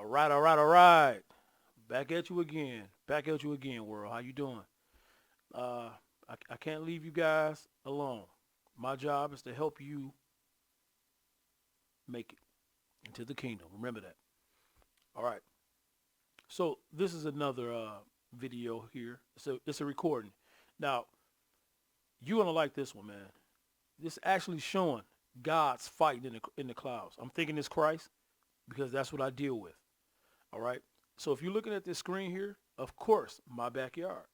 All right, all right, all right. Back at you again. Back at you again, world. How you doing? Uh, I can't leave you guys alone. My job is to help you make it into the kingdom. Remember that. All right. So this is another video here. It's a recording. Now you're gonna like this one, man. This actually showing God's fighting in the clouds. I'm thinking it's Christ because that's what I deal with. All right. So if you're looking at this screen here, of course, my backyard.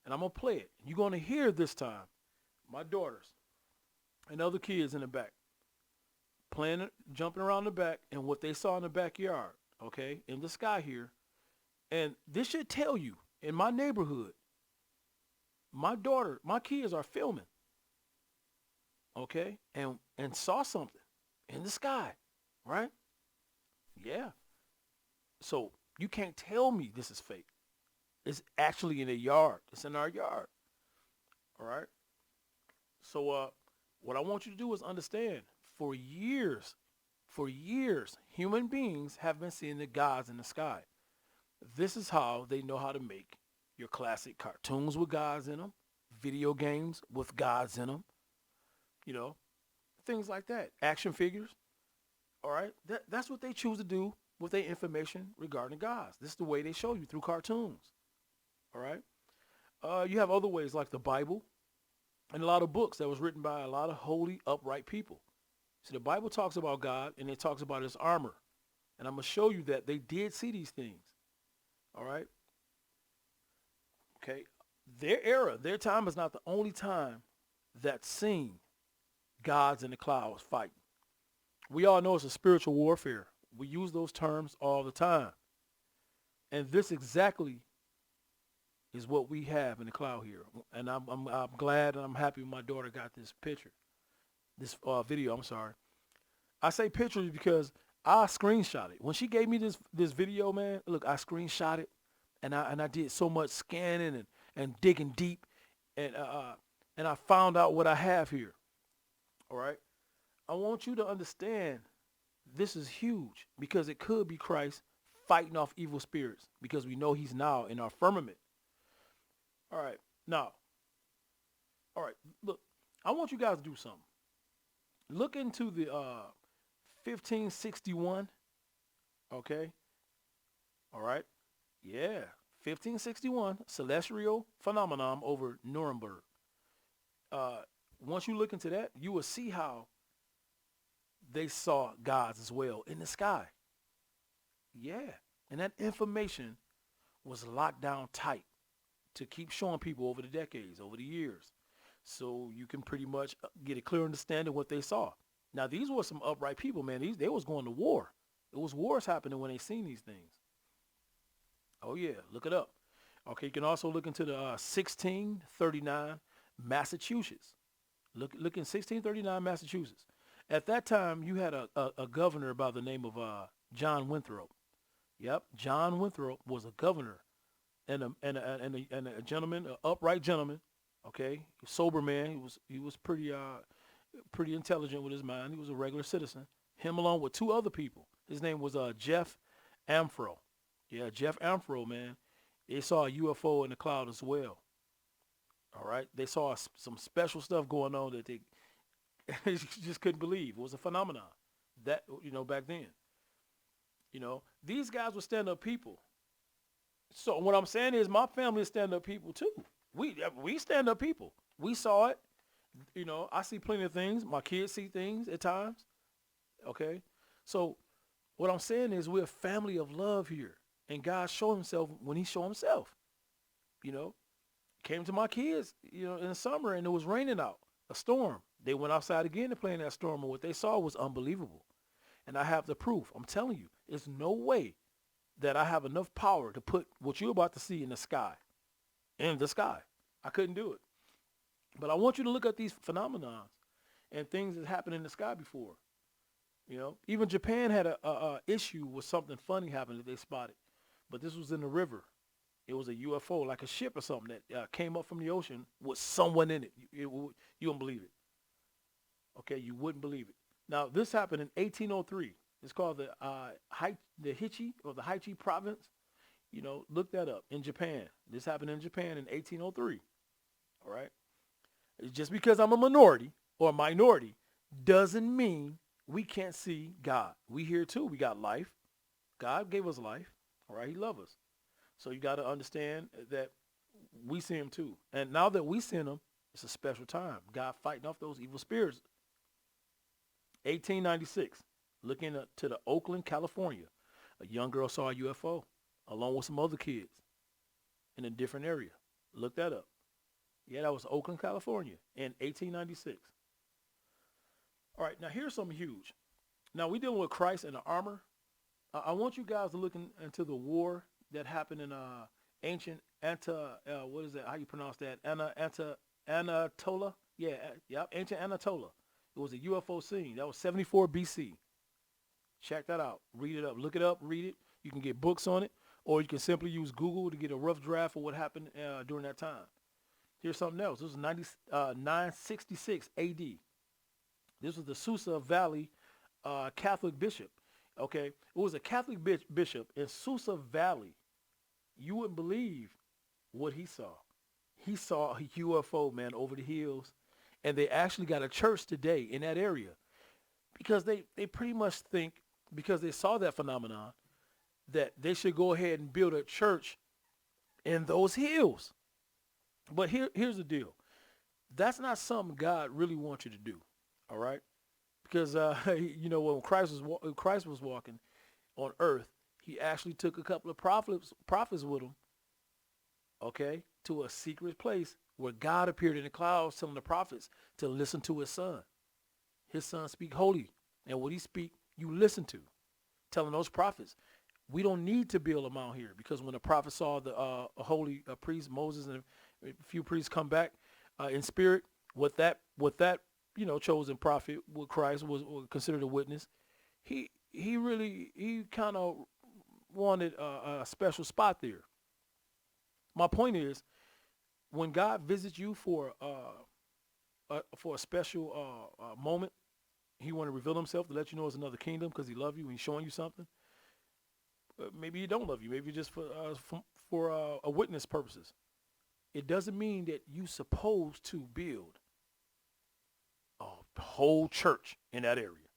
And I'm going to play it. You're going to hear this time my daughters and other kids in the back playing, jumping around the back and what they saw in the backyard, okay, in the sky here. And this should tell you in my neighborhood, my kids are filming, okay, and saw something in the sky, right? Yeah. So you can't tell me this is fake. It's actually in a yard. It's in our yard. All right. So what I want you to do is understand for years, human beings have been seeing the gods in the sky. This is how they know how to make your classic cartoons with gods in them, video games with gods in them, you know, things like that. Action figures. All right. That's what they choose to do with their information regarding gods. This is the way they show you through cartoons. All right. You have other ways like the Bible and a lot of books that was written by a lot of holy, upright people. See, the Bible talks about God and it talks about his armor. And I'm going to show you that they did see these things. All right. Okay. Their era, their time is not the only time that's seen gods in the clouds fighting. We all know it's a spiritual warfare. We use those terms all the time. And this exactly is what we have in the cloud here. And I'm glad and I'm happy my daughter got this picture, this video, I'm sorry. I say pictures because I screenshot it. When she gave me this video, man, look, I screenshot it and I did so much scanning and digging deep and I found out what I have here. All right. I want you to understand this is huge because it could be Christ fighting off evil spirits because we know he's now in our firmament. All right. Now, all right, look, I want you guys to do something. Look into the 1561, okay? All right. Yeah, 1561, celestial phenomenon over Nuremberg. Once you look into that, you will see how they saw gods as well in the sky. Yeah. And that information was locked down tight to keep showing people over the decades, over the years. So you can pretty much get a clear understanding of what they saw. Now, these were some upright people, man. They was going to war. It was wars happening when they seen these things. Oh, yeah. Look it up. Okay. You can also look into the 1639 Massachusetts. Look in 1639 Massachusetts. At that time, you had a governor by the name of John Winthrop. Yep, John Winthrop was a governor and a gentleman, an upright gentleman. Okay, sober man. He was pretty intelligent with his mind. He was a regular citizen. Him along with two other people. His name was Jeff Amfro. Yeah, Jeff Amfro, man. They saw a UFO in the cloud as well. All right, they saw some special stuff going on that they just couldn't believe. It was a phenomenon that, back then. These guys were stand-up people. So what I'm saying is my family is stand-up people too. We stand-up people. We saw it. I see plenty of things. My kids see things at times. Okay. So what I'm saying is we're a family of love here. And God showed himself when he showed himself. Came to my kids, in the summer and it was raining out, a storm. They went outside again to play in that storm and what they saw was unbelievable. And I have the proof. I'm telling you, there's no way that I have enough power to put what you're about to see in the sky. In the sky. I couldn't do it. But I want you to look at these phenomena and things that happened in the sky before. Even Japan had a issue with something funny happened that they spotted. But this was in the river. It was a UFO, like a ship or something that came up from the ocean with someone in it. You don't believe it. Okay, you wouldn't believe it. Now, this happened in 1803. It's called the Haichi Province. Look that up in Japan. This happened in Japan in 1803. All right. Just because I'm a minority or a minority doesn't mean we can't see God. We here too. We got life. God gave us life. All right. He loves us. So you got to understand that we see him too. And now that we see him, it's a special time. God fighting off those evil spirits. 1896, looking to the Oakland, California, a young girl saw a UFO along with some other kids in a different area. Look that up. Yeah, that was Oakland, California in 1896. All right, now here's something huge. Now we're dealing with Christ and the armor. I want you guys to look into the war that happened in ancient what is that? How you pronounce that? Anatolia? Yeah, ancient Anatolia. It was a UFO scene. That was 74 BC. Check that out. Read it up. Look it up. Read it. You can get books on it, or you can simply use Google to get a rough draft of what happened during that time. Here's something else. This was 966 AD. This was the Susa Valley Catholic bishop. Okay, it was a Catholic bishop in Susa Valley. You wouldn't believe what he saw. He saw a UFO, man, over the hills, and they actually got a church today in that area because they pretty much think, because they saw that phenomenon, that they should go ahead and build a church in those hills. But here's the deal. That's not something God really wants you to do, all right? Because, when Christ was walking on earth, he actually took a couple of prophets with him, okay, to a secret place where God appeared in the clouds telling the prophets to listen to his son. His son speak holy, and what he speak, you listen to. Telling those prophets, we don't need to build a mount here, because when the prophet saw the holy priest Moses and a few priests come back in spirit, what that chosen prophet with Christ was considered a witness, he kind of wanted a special spot there. My point is, when God visits you for a special moment, he want to reveal himself to let you know it's another kingdom because he loves you and he's showing you something. Maybe he don't love you. Maybe just for a witness purposes. It doesn't mean that you supposed to build a whole church in that area,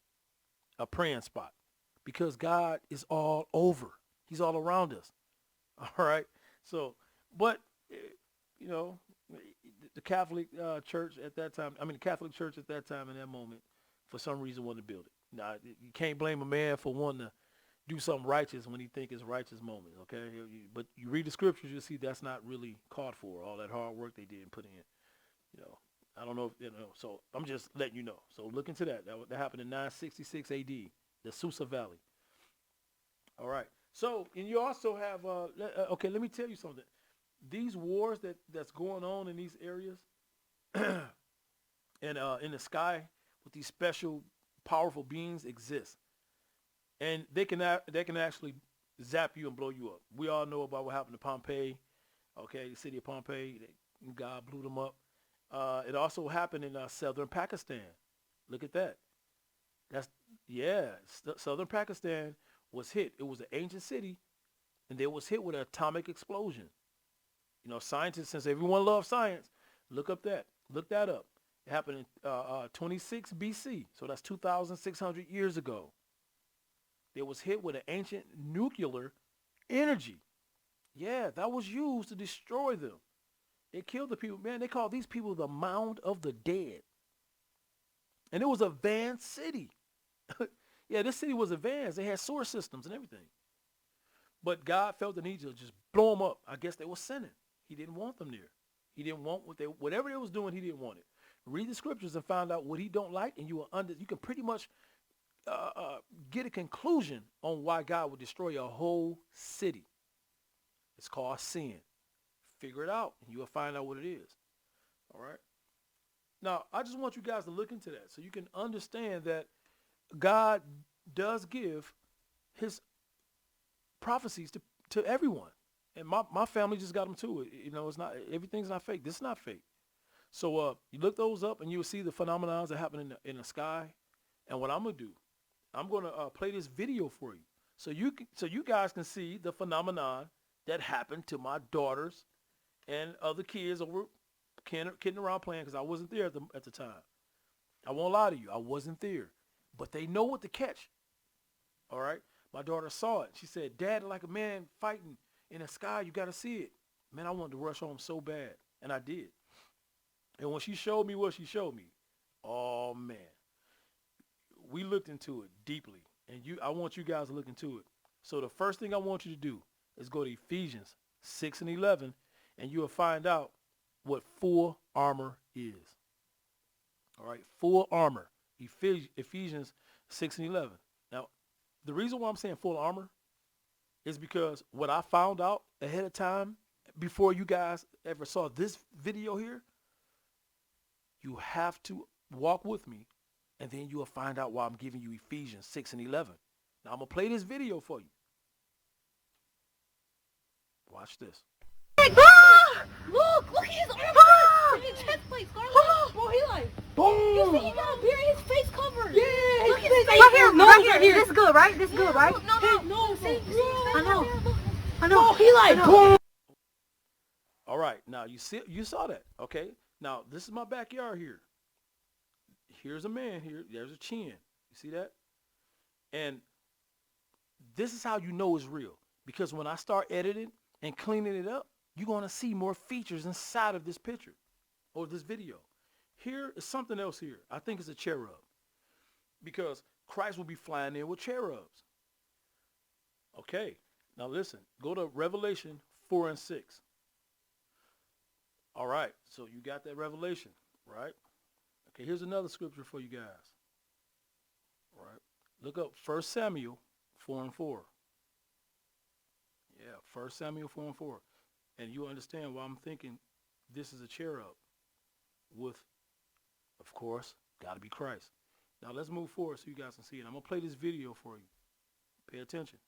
a praying spot, because God is all over. He's all around us. All right. So, but the Catholic church at that time, the Catholic church at that time in that moment, for some reason wanted to build it. Now, you can't blame a man for wanting to do something righteous when he think it's righteous moment, okay? But you read the scriptures, you'll see that's not really called for, all that hard work they did and put in. I don't know if, so I'm just letting you know. So look into that. That happened in 966 AD, the Susa Valley. All right. So, and you also have, okay, let me tell you something. These wars that's going on in these areas and in the sky with these special powerful beings exist. And they can actually zap you and blow you up. We all know about what happened to Pompeii, okay, the city of Pompeii. God blew them up. It also happened in southern Pakistan. Look at that. Southern Pakistan was hit. It was an ancient city, and they was hit with an atomic explosion. Scientists, since everyone loves science, look that up. It happened in 26 BC, so that's 2,600 years ago. They was hit with an ancient nuclear energy. Yeah, that was used to destroy them. It killed the people. Man, they call these people the Mound of the Dead. And it was a advanced city. Yeah, this city was advanced. They had sewer systems and everything. But God felt the need to just blow them up. I guess they were sinning. He didn't want them there. He didn't want whatever they was doing, he didn't want it. Read the scriptures and find out what he don't like, and you can pretty much get a conclusion on why God would destroy a whole city. It's called sin. Figure it out, and you will find out what it is. All right? Now, I just want you guys to look into that so you can understand that God does give his prophecies to everyone. And my family just got them too. It's not, everything's not fake. This is not fake. So you look those up and you'll see the phenomena that happen in the sky. And what I'm going to do, I'm going to play this video for you so you guys can see the phenomenon that happened to my daughters and other kids over kidding around playing because I wasn't there at the time. I won't lie to you. I wasn't there. But they know what to catch. All right? My daughter saw it. She said, Dad, like a man fighting in the sky, you got to see it. Man, I wanted to rush home so bad. And I did. And when she showed me what she showed me, oh, man. We looked into it deeply. And I want you guys to look into it. So the first thing I want you to do is go to Ephesians 6 and 11, and you'll find out what full armor is. All right, full armor. Ephesians 6 and 11. Now, the reason why I'm saying full armor is because what I found out ahead of time, before you guys ever saw this video here, you have to walk with me, and then you will find out why I'm giving you Ephesians 6 and 11. Now, I'm going to play this video for you. Watch this. Look at his arm. His chest plate, Scarlet. Bro, he like, boom. You see, he got a beard, his face covered. Yeah, look at his face. Right here, no, right here. This is good, right? This is good, right? No, see, I know. I Bro, know. he like, boom. All right, now you saw that, okay? Now, this is my backyard here. Here's a man here. There's a chin. You see that? And this is how you know it's real. Because when I start editing and cleaning it up, you're going to see more features inside of this picture or this video. Here is something else here. I think it's a cherub. Because Christ will be flying in with cherubs. Okay, now listen. Go to Revelation 4 and 6. All right, so you got that revelation, right? Okay, here's another scripture for you guys. All right, look up 1 Samuel 4 and 4. Yeah, 1 Samuel 4 and 4. And you understand why I'm thinking this is a cherub with, of course, got to be Christ. Now let's move forward so you guys can see it. I'm going to play this video for you. Pay attention.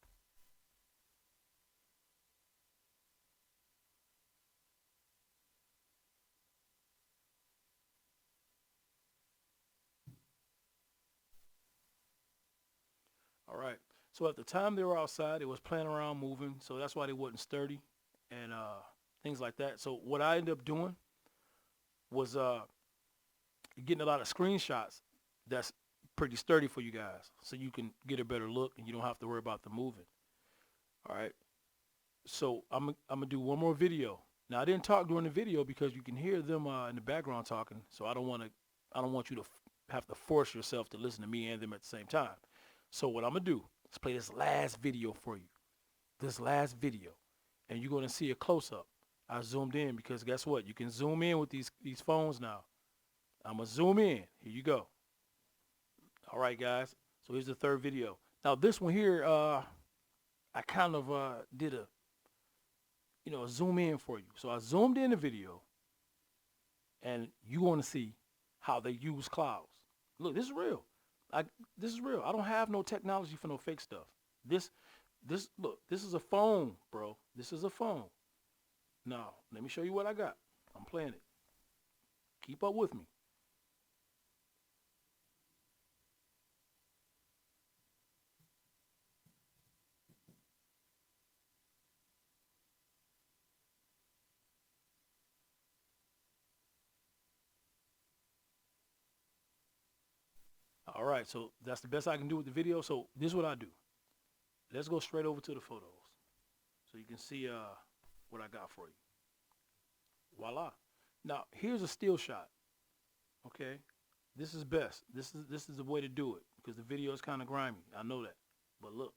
All right. So at the time they were outside, they was playing around moving. So that's why they wasn't sturdy and things like that. So what I ended up doing was getting a lot of screenshots that's pretty sturdy for you guys. So you can get a better look and you don't have to worry about the moving. All right. So I'm going to do one more video. Now I didn't talk during the video because you can hear them in the background talking. So I don't want you to have to force yourself to listen to me and them at the same time. So what I'm going to do is play this last video for you. This last video. And you're going to see a close-up. I zoomed in because guess what? You can zoom in with these phones now. I'm going to zoom in. Here you go. All right, guys. So here's the third video. Now this one here, I kind of did a zoom in for you. So I zoomed in the video. And you're going to see how they use clouds. Look, this is real. This is real. I don't have no technology for no fake stuff. Look, this is a phone, bro. This is a phone. Now, let me show you what I got. I'm playing it. Keep up with me. All right, so that's the best I can do with the video. So this is what I do. Let's go straight over to the photos so you can see what I got for you. Voila. Now, here's a still shot. Okay? This is best. This is the way to do it because the video is kind of grimy. I know that. But look.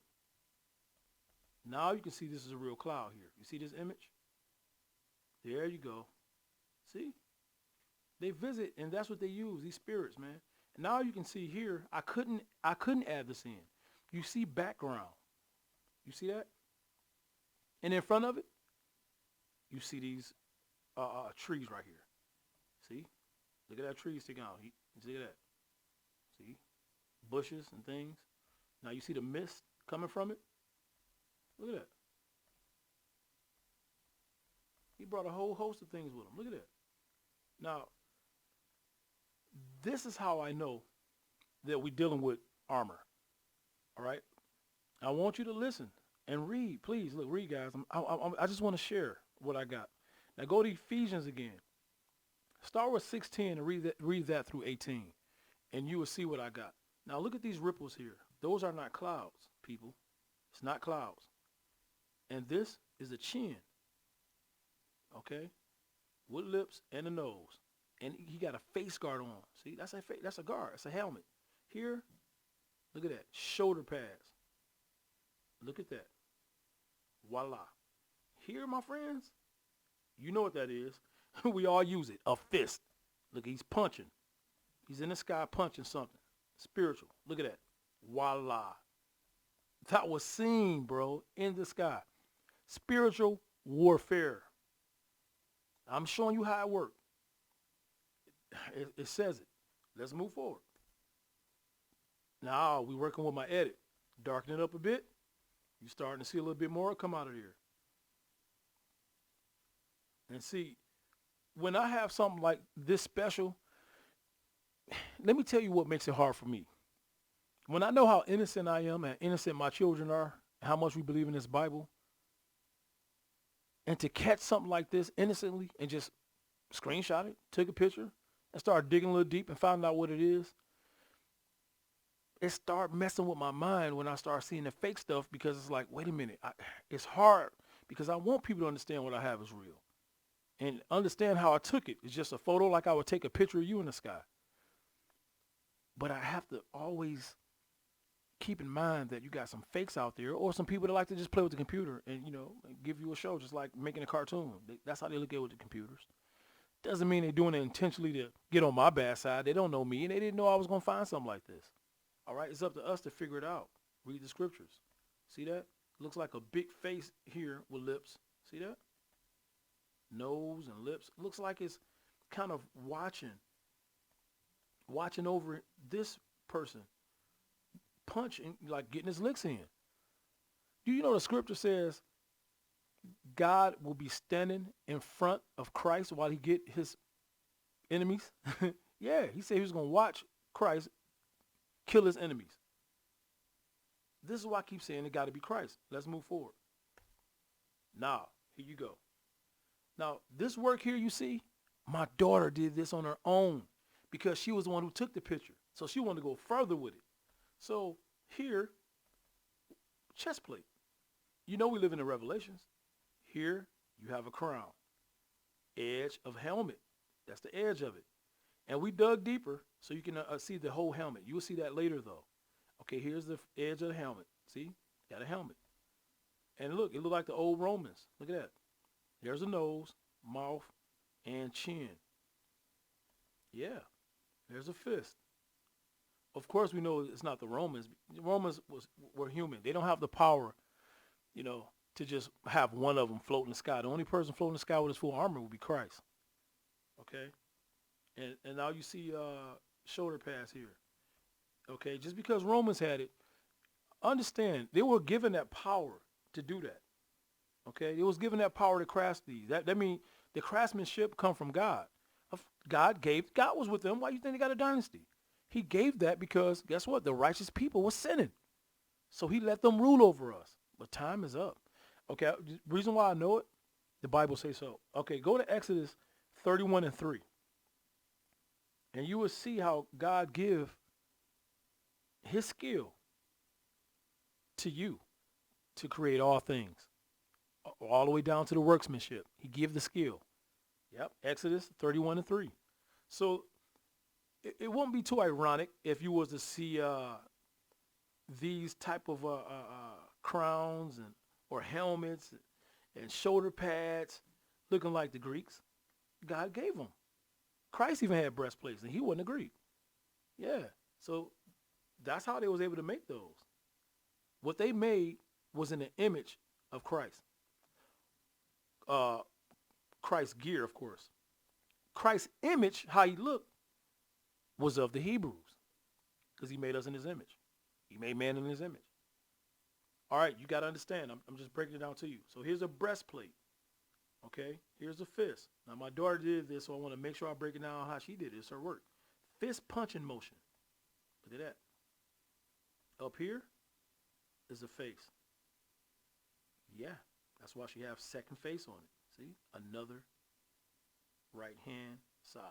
Now you can see this is a real cloud here. You see this image? There you go. See? They visit, and that's what they use, these spirits, man. And now you can see here, I couldn't add this in. You see background. You see that? And in front of it, you see these trees right here. See? Look at that tree sticking out. You see that? See? Bushes and things. Now you see the mist coming from it? Look at that. He brought a whole host of things with him. Look at that. Now, this is how I know that we're dealing with armor. All right. I want you to listen and read. Please look, read, guys. I just want to share what I got. Now go to Ephesians again. Start with 16 and read that through 18, and you will see what I got. Now look at these ripples here. Those are not clouds, people. It's not clouds. And this is a chin, okay, with lips and a nose. And he got a face guard on. See, that's a guard. That's a helmet. Here, look at that. Shoulder pads. Look at that. Voila. Here, my friends, you know what that is. We all use it. A fist. Look, he's punching. He's in the sky punching something. Spiritual. Look at that. Voila. That was seen, bro, in the sky. Spiritual warfare. I'm showing you how it works. It says it. Let's move forward. Now we're working with my edit. Darken it up a bit. You're starting to see a little bit more come out of there. And see, when I have something like this special, let me tell you what makes it hard for me. When I know how innocent I am and innocent my children are, how much we believe in this Bible, and to catch something like this innocently and just screenshot it, take a picture, and start digging a little deep and find out what it is, it start messing with my mind when I start seeing the fake stuff, because it's like, wait a minute, it's hard because I want people to understand what I have is real and understand how I took it. It's just a photo like I would take a picture of you in the sky. But I have to always keep in mind that you got some fakes out there, or some people that like to just play with the computer and, give you a show, just like making a cartoon. That's how they look at it with the computers. Doesn't mean they're doing it intentionally to get on my bad side. They don't know me, and they didn't know I was going to find something like this. All right, it's up to us to figure it out. Read the scriptures. See that? Looks like a big face here with lips. See that? Nose and lips. Looks like it's kind of watching over this person, punching, like getting his licks in. Do you know the scripture says God will be standing in front of Christ while he get his enemies? Yeah, he said he was going to watch Christ kill his enemies. This is why I keep saying it got to be Christ. Let's move forward. Now, here you go. Now, this work here you see, my daughter did this on her own because she was the one who took the picture. So she wanted to go further with it. So here, chest plate. You know we live in the Revelations. Here you have a crown. Edge of helmet. That's the edge of it. And we dug deeper so you can see the whole helmet. You will see that later though. Okay, here's the edge of the helmet. See? Got a helmet. And look, it looked like the old Romans. Look at that. There's a nose, mouth, and chin. Yeah. There's a fist. Of course, we know it's not the Romans. The Romans were human. They don't have the power, to just have one of them float in the sky. The only person floating in the sky with his full armor would be Christ. Okay? And now you see shoulder pads here. Okay? Just because Romans had it, understand, they were given that power to do that. Okay? It was given that power to craft these. That means the craftsmanship come from God. God was with them. Why do you think they got a dynasty? He gave that because, guess what? The righteous people were sinning. So he let them rule over us. But time is up. Okay, reason why I know it, the Bible says so. Okay, go to Exodus 31:3. And you will see how God give his skill to you to create all things. All the way down to the workmanship. He give the skill. Yep, Exodus 31:3. So it won't be too ironic if you was to see these type of crowns or helmets and shoulder pads looking like the Greeks. God gave them. Christ even had breastplates, and he wasn't a Greek. Yeah, so that's how they was able to make those. What they made was in the image of Christ. Christ's gear, of course. Christ's image, how he looked, was of the Hebrews, because he made us in his image. He made man in his image. All right, you got to understand. I'm just breaking it down to you. So here's a breastplate. Okay, here's a fist. Now my daughter did this, so I want to make sure I break it down how she did it. It's her work. Fist punching motion. Look at that. Up here, is a face. Yeah, that's why she has second face on it. See, another right hand side,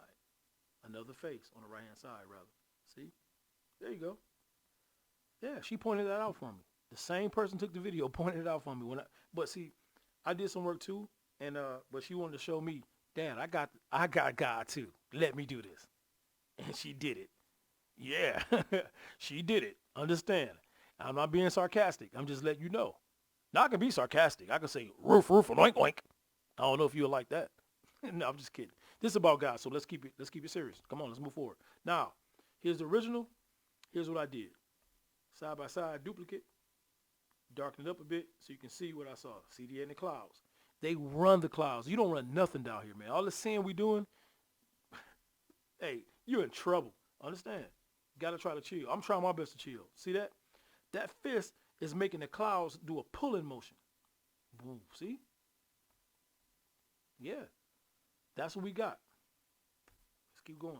another face on the right hand side, rather. See, there you go. Yeah, she pointed that out for me. The same person took the video, pointed it out for me. But see, I did some work too, and but she wanted to show me, Dad, I got God too. Let me do this, and she did it. Yeah, she did it. Understand? I'm not being sarcastic. I'm just letting you know. Now I can be sarcastic. I can say roof, oink, oink. I don't know if you'll like that. No, I'm just kidding. This is about God, so let's keep it serious. Come on, let's move forward. Now, here's the original. Here's what I did. Side by side duplicate. Darken it up a bit so you can see what I saw. See the in the clouds. They run the clouds. You don't run nothing down here, man. All the sin we doing, hey, you're in trouble. Understand? Got to try to chill. I'm trying my best to chill. See that? That fist is making the clouds do a pulling motion. Boom. See? Yeah. That's what we got. Let's keep going.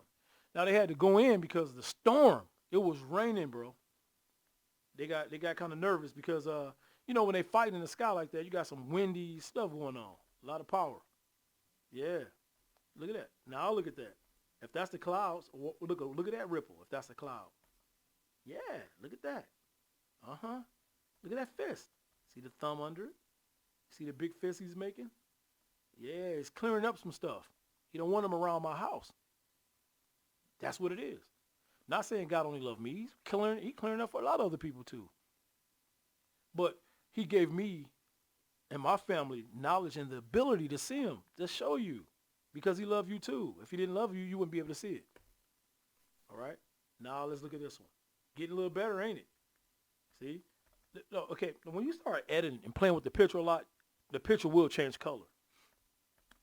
Now they had to go in because of the storm. It was raining, bro. They got kind of nervous because you know when they fight in the sky like that, you got some windy stuff going on. A lot of power. Yeah. Look at that. Now look at that. If that's the clouds, look at that ripple. If that's the cloud. Yeah, look at that. Uh-huh. Look at that fist. See the thumb under it? See the big fist he's making? Yeah, it's clearing up some stuff. He don't want them around my house. That's what it is. Not saying God only loves me. He's clearing up for a lot of other people too. But he gave me and my family knowledge and the ability to see him, to show you. Because he loved you too. If he didn't love you, you wouldn't be able to see it. All right? Now let's look at this one. Getting a little better, ain't it? See? No, okay, when you start editing and playing with the picture a lot, the picture will change color.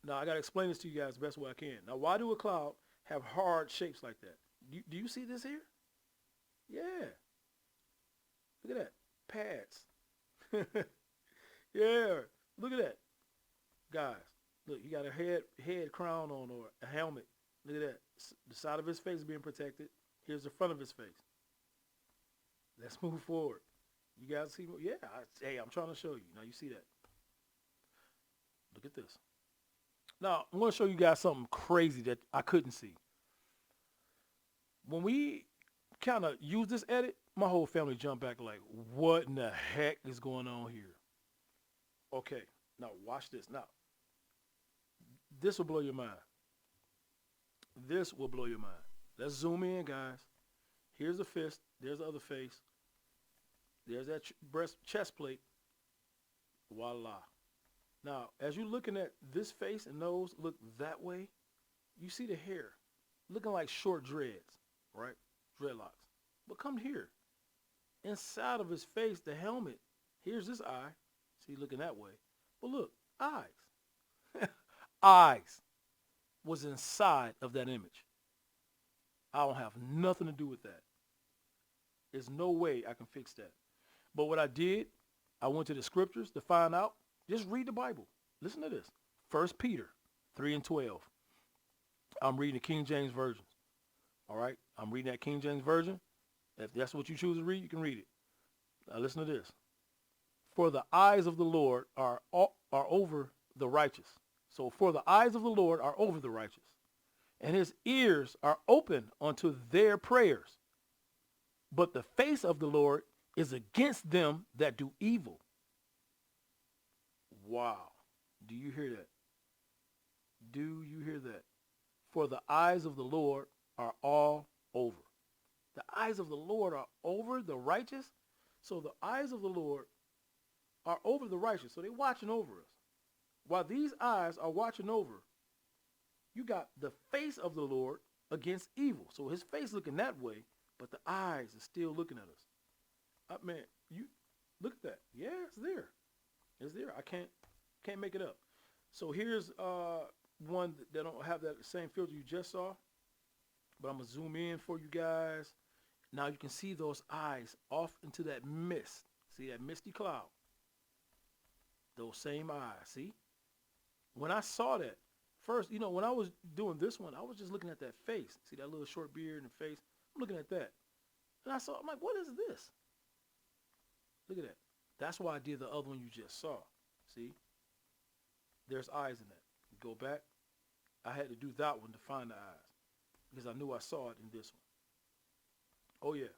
Now, I got to explain this to you guys the best way I can. Now, why do a cloud have hard shapes like that? Do you see this here? Yeah. Look at that. Pads. Yeah. Look at that. Guys, look, you got a head crown on or a helmet. Look at that. The side of his face being protected. Here's the front of his face. Let's move forward. You guys see? Yeah. Hey, I'm trying to show you. Now you see that. Look at this. Now, I'm going to show you guys something crazy that I couldn't see. When we kind of use this edit, my whole family jumped back like, what in the heck is going on here? Okay, now watch this. Now, this will blow your mind. This will blow your mind. Let's zoom in, guys. Here's the fist. There's the other face. There's that chest plate. Voila. Now, as you're looking at this face and nose look that way, you see the hair looking like short dreads, right? Dreadlocks. But come here. Inside of his face, the helmet, here's his eye. See, looking that way. But look, eyes. Eyes was inside of that image. I don't have nothing to do with that. There's no way I can fix that. But what I did, I went to the scriptures to find out. Just read the Bible. Listen to this. 1 Peter 3:12. I'm reading the King James Version. All right? I'm reading that King James Version. If that's what you choose to read, you can read it. Now listen to this. For the eyes of the Lord are over the righteous. So for the eyes of the Lord are over the righteous. And his ears are open unto their prayers. But the face of the Lord is against them that do evil. Wow. Do you hear that? Do you hear that? For the eyes of the Lord are all over. The eyes of the Lord are over the righteous. So the eyes of the Lord are over the righteous. So they're watching over us. While these eyes are watching over, you got the face of the Lord against evil. So his face looking that way, but the eyes are still looking at us. Man, you look at that. Yeah, it's there. It's there. I can't make it up. So here's one that don't have that same filter you just saw, but I'm gonna zoom in for you guys. Now you can see those eyes off into that mist. See that misty cloud? Those same eyes. See? When I saw that first, you know, when I was doing this one, I was just looking at that face. See that little short beard and face? I'm looking at that, and I'm like, what is this? Look at that. That's why I did the other one you just saw. See? There's eyes in that. Go back. I had to do that one to find the eyes because I knew I saw it in this one. Oh, yeah.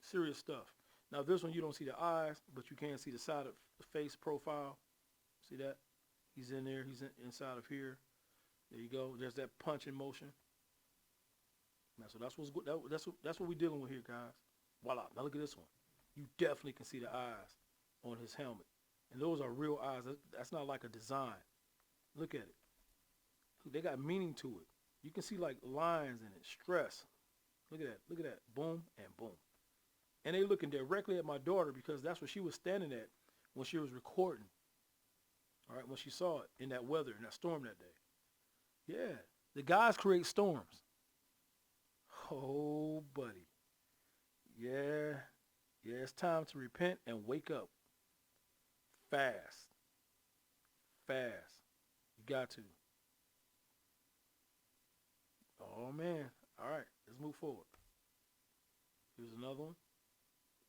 Serious stuff. Now, this one, you don't see the eyes, but you can see the side of the face profile. See that? He's in there. He's inside of here. There you go. There's that punching motion. Now, so that's what's good. That's what we're dealing with here, guys. Voila. Now, look at this one. You definitely can see the eyes on his helmet. And those are real eyes. That's not like a design. Look at it. They got meaning to it. You can see like lines in it, stress. Look at that. Look at that. Boom and boom. And they looking directly at my daughter because that's where she was standing at when she was recording. All right, when she saw it in that weather, in that storm that day. Yeah, the guys create storms. Oh, buddy. Yeah, it's time to repent and wake up. Fast. You got to. Oh, man. All right, let's move forward. Here's another one.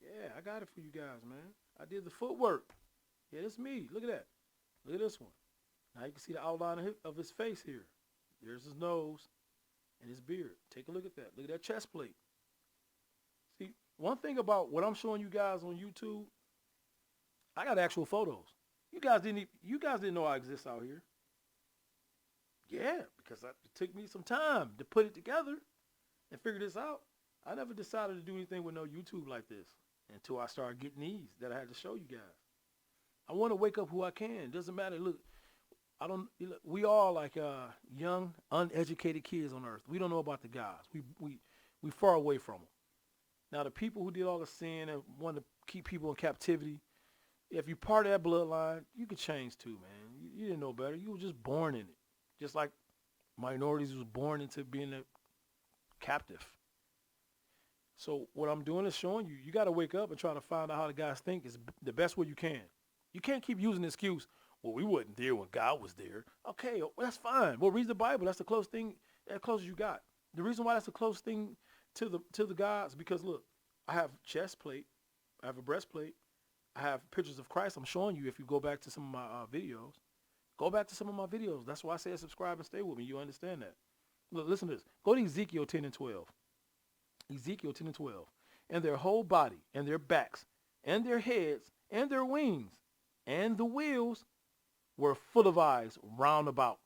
Yeah, I got it for you guys, man. I did the footwork. Yeah, that's me. Look at that. Look at this one. Now you can see the outline of his face here. There's his nose and his beard. Take a look at that. Look at that chest plate. See, one thing about what I'm showing you guys on YouTube, I got actual photos. You guys didn't know I exist out here. Yeah, because it took me some time to put it together and figure this out. I never decided to do anything with no YouTube like this until I started getting these that I had to show you guys. I want to wake up who I can. It doesn't matter. Look, we all like young, uneducated kids on earth. We don't know about the guys. We far away from them. Now, the people who did all the sin and want to keep people in captivity, if you're part of that bloodline, you could change too, man. You didn't know better. You were just born in it. Just like minorities was born into being a captive. So what I'm doing is showing you, you got to wake up and try to find out how the guys think is the best way you can. You can't keep using the excuse, well, we wasn't there when God was there. Okay, well, that's fine. Well, read the Bible. That's the closest thing, as close as you got. The reason why that's the closest thing to the gods, because look, I have chest plate, I have a breastplate, I have pictures of Christ. I'm showing you if you go back to some of my videos. Go back to some of my videos. That's why I say subscribe and stay with me. You understand that. Look, listen to this. Go to Ezekiel 10 and 12. Ezekiel 10 and 12. And their whole body, and their backs, and their heads, and their wings, and the wheels were full of eyes round about.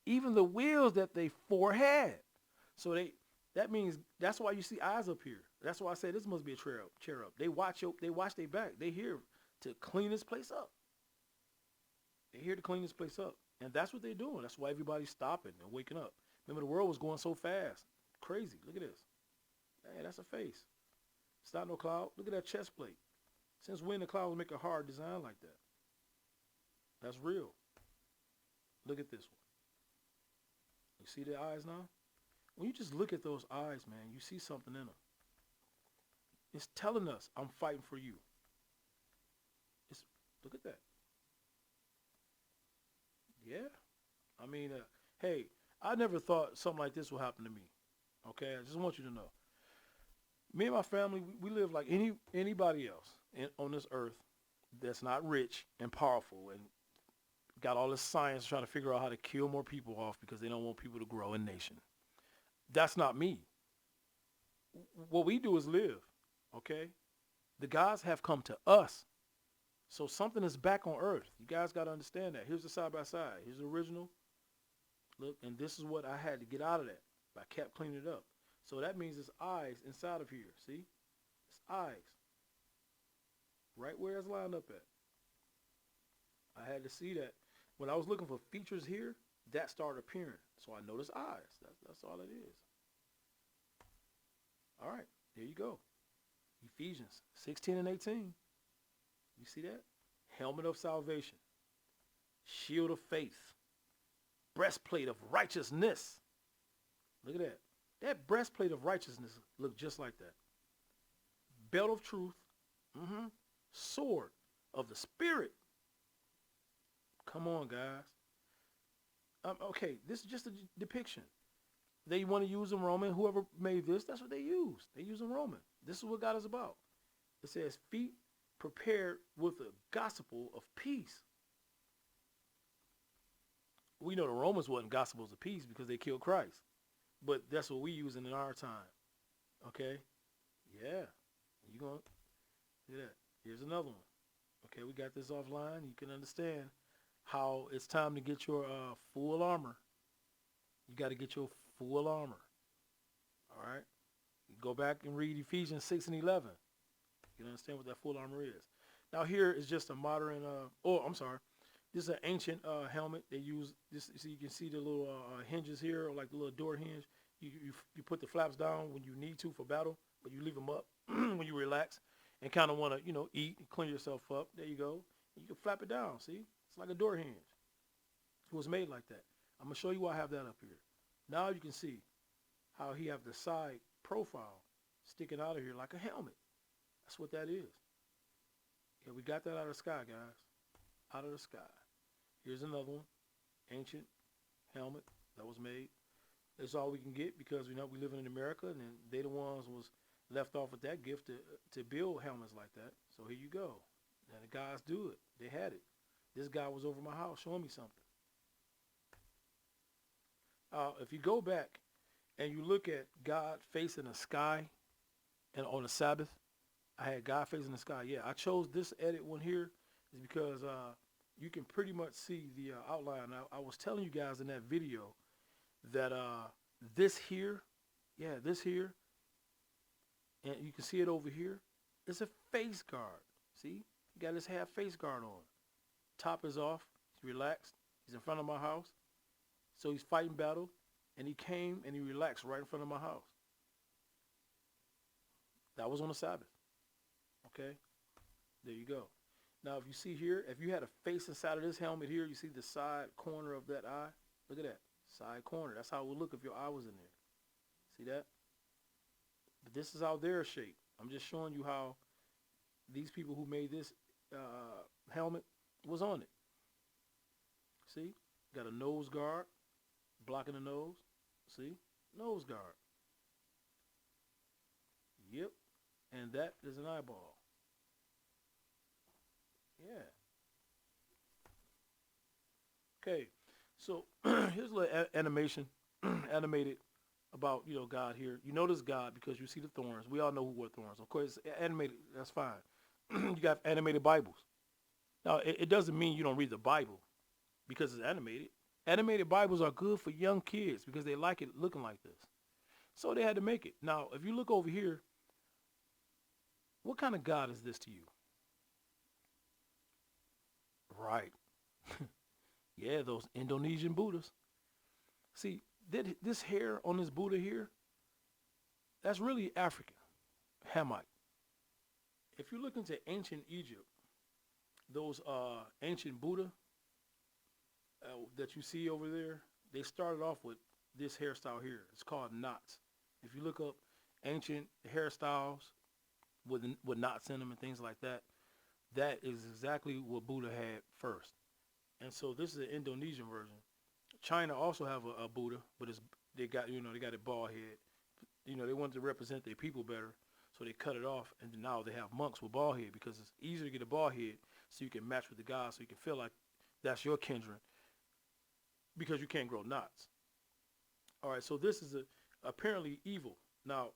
Even the wheels that they four had. So that means that's why you see eyes up here. That's why I say this must be a chair up. They watch their back. They here to clean this place up. They're here to clean this place up. And that's what they're doing. That's why everybody's stopping and waking up. Remember, the world was going so fast. Crazy. Look at this. Hey, that's a face. It's not no cloud. Look at that chest plate. Since when the clouds make a hard design like that? That's real. Look at this one. You see the eyes now? When you just look at those eyes, man, you see something in them. It's telling us, I'm fighting for you. Look at that. Yeah. I mean, hey, I never thought something like this would happen to me. Okay? I just want you to know. Me and my family, we live like anybody else on this earth that's not rich and powerful and got all this science trying to figure out how to kill more people off because they don't want people to grow a nation. That's not me. What we do is live, okay? The gods have come to us. So something is back on earth. You guys got to understand that. Here's the side by side. Here's the original. Look, and this is what I had to get out of that. I kept cleaning it up. So that means it's eyes inside of here. See? It's eyes. Right where it's lined up at. I had to see that. When I was looking for features here, that started appearing. So I noticed eyes. That's all it is. All right. There you go. Ephesians 16 and 18. You see that? Helmet of salvation. Shield of faith. Breastplate of righteousness. Look at that. That breastplate of righteousness looked just like that. Belt of truth. Sword of the Spirit. Come on, guys. Okay, this is just a depiction. They want to use in Roman. Whoever made this, that's what they use. They use in Roman. This is what God is about. It says feet prepared with the gospel of peace. We know the Romans wasn't gospels of peace because they killed Christ. But that's what we using in our time. Okay? Yeah. You going to see that. Here's another one. Okay, we got this offline. You can understand how it's time to get your full armor. You got to get your full armor. All right? You go back and read Ephesians 6 and 11. You can understand what that full armor is. Now here is just a modern, this is an ancient helmet. They use this, so you can see the little hinges here, or like the little door hinge. You put the flaps down when you need to for battle, but you leave them up when you relax and kind of want to, eat and clean yourself up. There you go. You can flap it down. See, it's like a door hinge. It was made like that. I'm gonna show you why I have that up here. Now you can see how he have the side profile sticking out of here like a helmet. That's what that is. Yeah, we got that out of the sky, guys. Out of the sky. Here's another one. Ancient helmet that was made. That's all we can get because we living in America, and they the ones was left off with that gift to build helmets like that. So here you go. And the guys do it. They had it. This guy was over my house showing me something. If you go back and you look at God facing the sky and on the Sabbath, I had God facing the sky. Yeah, I chose this edit one here is because you can pretty much see the outline. I was telling you guys in that video that this here, and you can see it over here, it's a face guard. See? He got his half face guard on. Top is off. He's relaxed. He's in front of my house. So he's fighting battle, and he came and he relaxed right in front of my house. That was on the Sabbath. Okay? There you go. Now, if you see here, if you had a face inside of this helmet here, you see the side corner of that eye. Look at that. Side corner. That's how it would look if your eye was in there. See that? But this is how they're shaped. I'm just showing you how these people who made this helmet was on it. See? Got a nose guard blocking the nose. See? Nose guard. Yep. And that is an eyeball. Yeah. Okay. So here's a little animation, animated about, God here. You notice God because you see the thorns. We all know who wore thorns. Of course, animated, that's fine. You got animated Bibles. Now, it doesn't mean you don't read the Bible because it's animated. Animated Bibles are good for young kids because they like it looking like this. So they had to make it. Now, if you look over here, what kind of God is this to you? Right. Yeah, those Indonesian Buddhas. See, this hair on this Buddha here, that's really African, Hamite. If you look into ancient Egypt, those ancient Buddha that you see over there, they started off with this hairstyle here. It's called knots. If you look up ancient hairstyles with knots in them and things like that, that is exactly what Buddha had first. And so this is an Indonesian version. China also have a Buddha, but they got a bald head. They wanted to represent their people better, so they cut it off, and now they have monks with bald head because it's easier to get a bald head so you can match with the God, so you can feel like that's your kindred because you can't grow knots. All right, so this is apparently evil. Now,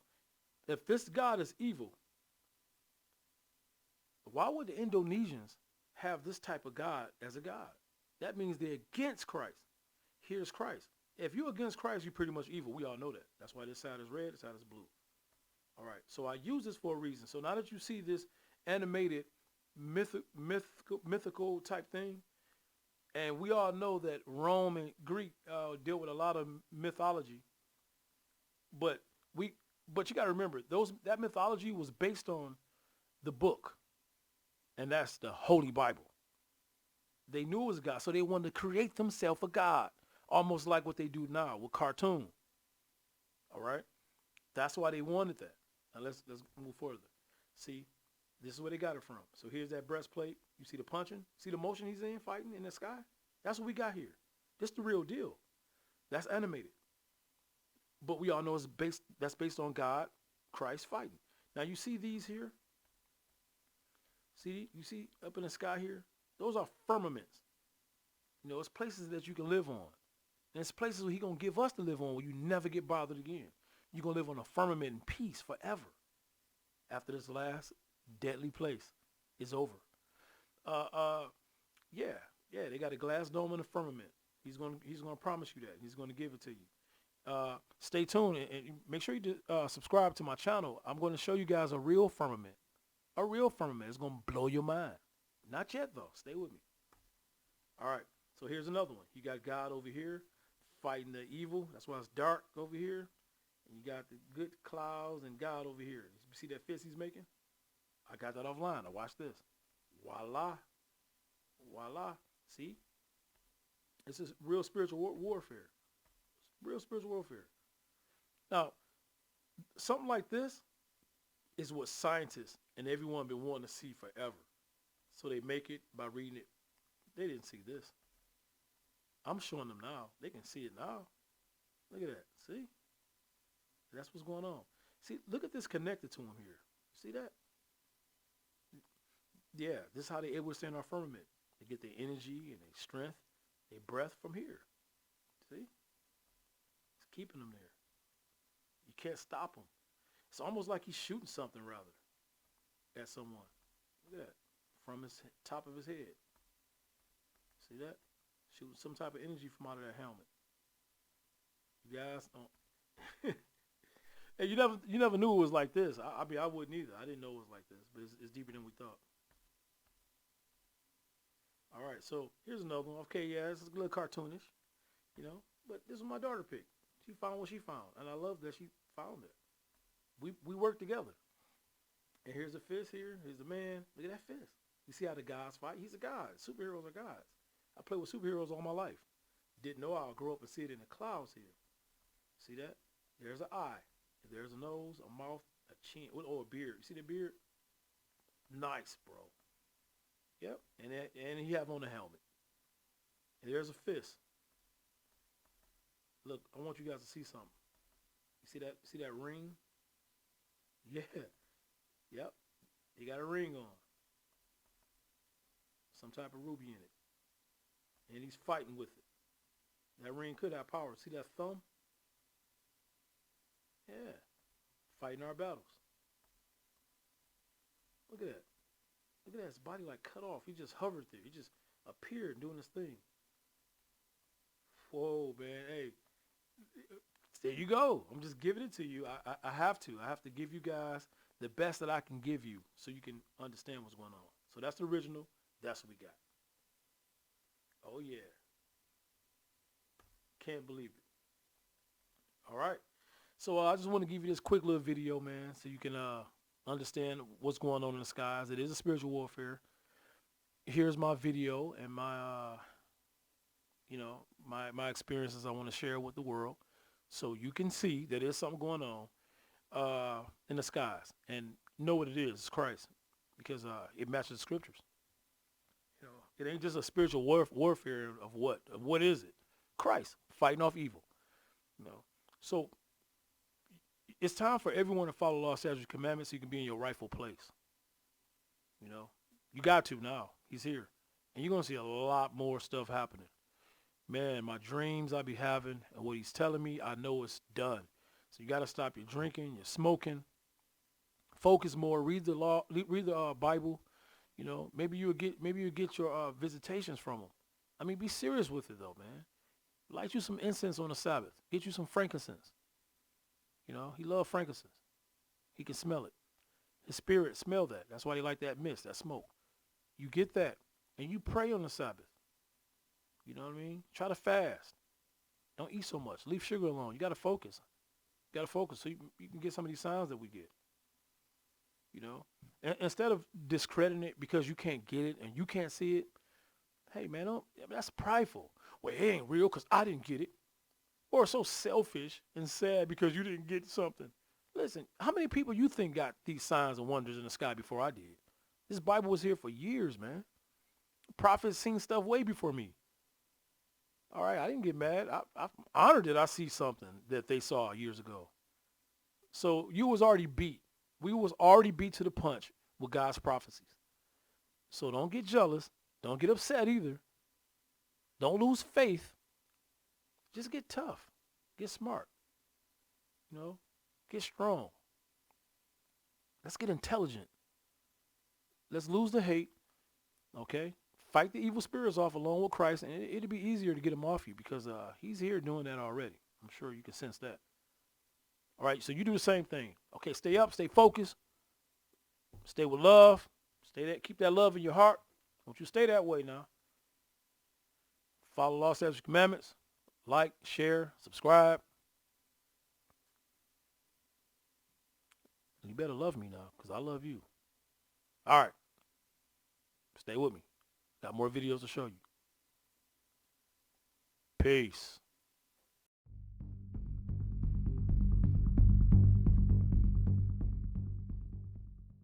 if this God is evil, why would the Indonesians have this type of God as a God? That means they're against Christ. Here's Christ. If you're against Christ, you're pretty much evil. We all know that. That's why this side is red, this side is blue. All right, so I use this for a reason. So now that you see this animated mythical type thing, and we all know that Rome and Greek deal with a lot of mythology, but you got to remember, that mythology was based on the book, and that's the Holy Bible. They knew it was God, so they wanted to create themselves a God, almost like what they do now with cartoon. All right? That's why they wanted that. Now let's move further. See, this is where they got it from. So here's that breastplate. You see the punching? See the motion he's in, fighting in the sky? That's what we got here. This is the real deal. That's animated. But we all know that's based on God, Christ fighting. Now you see these here? See, you see up in the sky here? Those are firmaments. You know, it's places that you can live on. And it's places where he going to give us to live on where you never get bothered again. You're going to live on a firmament in peace forever after this last deadly place is over. Yeah, they got a glass dome and a firmament. He's going to promise you that. He's going to give it to you. Stay tuned and make sure you subscribe to my channel. I'm going to show you guys a real firmament. A real firmament. It's going to blow your mind. Not yet, though. Stay with me. All right. So here's another one. You got God over here fighting the evil. That's why it's dark over here. And you got the good clouds and God over here. You see that fist he's making? I got that offline. Now watch this. Voila. Voila. See? This is real spiritual warfare. Real spiritual warfare. Now, something like this is what scientists and everyone been wanting to see forever. So they make it by reading it. They didn't see this. I'm showing them now. They can see it now. Look at that. See? That's what's going on. See, look at this connected to him here. See that? Yeah, this is how they able to stay in our firmament. They get their energy and their strength, their breath from here. See? It's keeping them there. You can't stop them. It's almost like he's shooting something, rather, at someone. Look at that. From his top of his head. See that? Shooting some type of energy from out of that helmet. You guys don't. Hey, you never knew it was like this. I mean, I wouldn't either. I didn't know it was like this, but it's deeper than we thought. All right, so here's another one. Okay, yeah, it's a little cartoonish, you know, but this is my daughter picked. She found what she found, and I love that she found it. We work together. And here's the fist here. Here's the man. Look at that fist. You see how the guys fight? He's a god. Superheroes are gods. I played with superheroes all my life. Didn't know I'll grow up and see it in the clouds here. See that? There's an eye. There's a nose, a mouth, a chin, or a beard. You see the beard? Nice, bro. Yep. And he have on a helmet. And there's a fist. Look, I want you guys to see something. You see that? See that ring? Yeah. Yep. He got a ring on. Some type of ruby in it. And he's fighting with it. That ring could have power. See that thumb? Yeah. Fighting our battles. Look at that. Look at that. His body like cut off. He just hovered there. He just appeared doing his thing. Whoa, man. Hey. There you go. I'm just giving it to you. I have to. I have to give you guys the best that I can give you so you can understand what's going on. So that's the original. That's what we got. Oh, yeah. Can't believe it. All right. So I just want to give you this quick little video, man, so you can understand what's going on in the skies. It is a spiritual warfare. Here's my video and my, my experiences I want to share with the world, so you can see that there's something going on in the skies, and know what it is. It's Christ, because it matches the scriptures. You know, it ain't just a spiritual warfare of what? Of what is it? Christ fighting off evil. You know, so it's time for everyone to follow law, statutes, commandments so you can be in your rightful place. You know, you got to now. He's here. And you're going to see a lot more stuff happening. Man, my dreams I be having and what he's telling me, I know it's done. So you got to stop your drinking, your smoking. Focus more. Read the law. Read the Bible. You know, maybe you get your visitations from him. I mean, be serious with it, though, man. Light you some incense on the Sabbath. Get you some frankincense. You know, he loved frankincense. He can smell it. His spirit smell that. That's why he like that mist, that smoke. You get that, and you pray on the Sabbath. You know what I mean? Try to fast. Don't eat so much. Leave sugar alone. You got to focus. You got to focus so you can get some of these signs that we get. You know? And instead of discrediting it because you can't get it and you can't see it, hey, man, that's prideful. Well, it ain't real because I didn't get it. Or so selfish and sad because you didn't get something. Listen, how many people you think got these signs and wonders in the sky before I did? This Bible was here for years, man. Prophets seen stuff way before me. All right, I didn't get mad. I'm honored that I see something that they saw years ago. So you was already beat. We was already beat to the punch with God's prophecies. So don't get jealous. Don't get upset either. Don't lose faith. Just get tough. Get smart. You know, get strong. Let's get intelligent. Let's lose the hate. Okay? Fight the evil spirits off along with Christ, and it'll be easier to get them off you because he's here doing that already. I'm sure you can sense that. All right, so you do the same thing. Okay, stay up, stay focused, stay with love, keep that love in your heart. Don't you stay that way now. Follow law, statutes, commandments. Like, share, subscribe. You better love me now because I love you. All right. Stay with me. Got more videos to show you. Peace.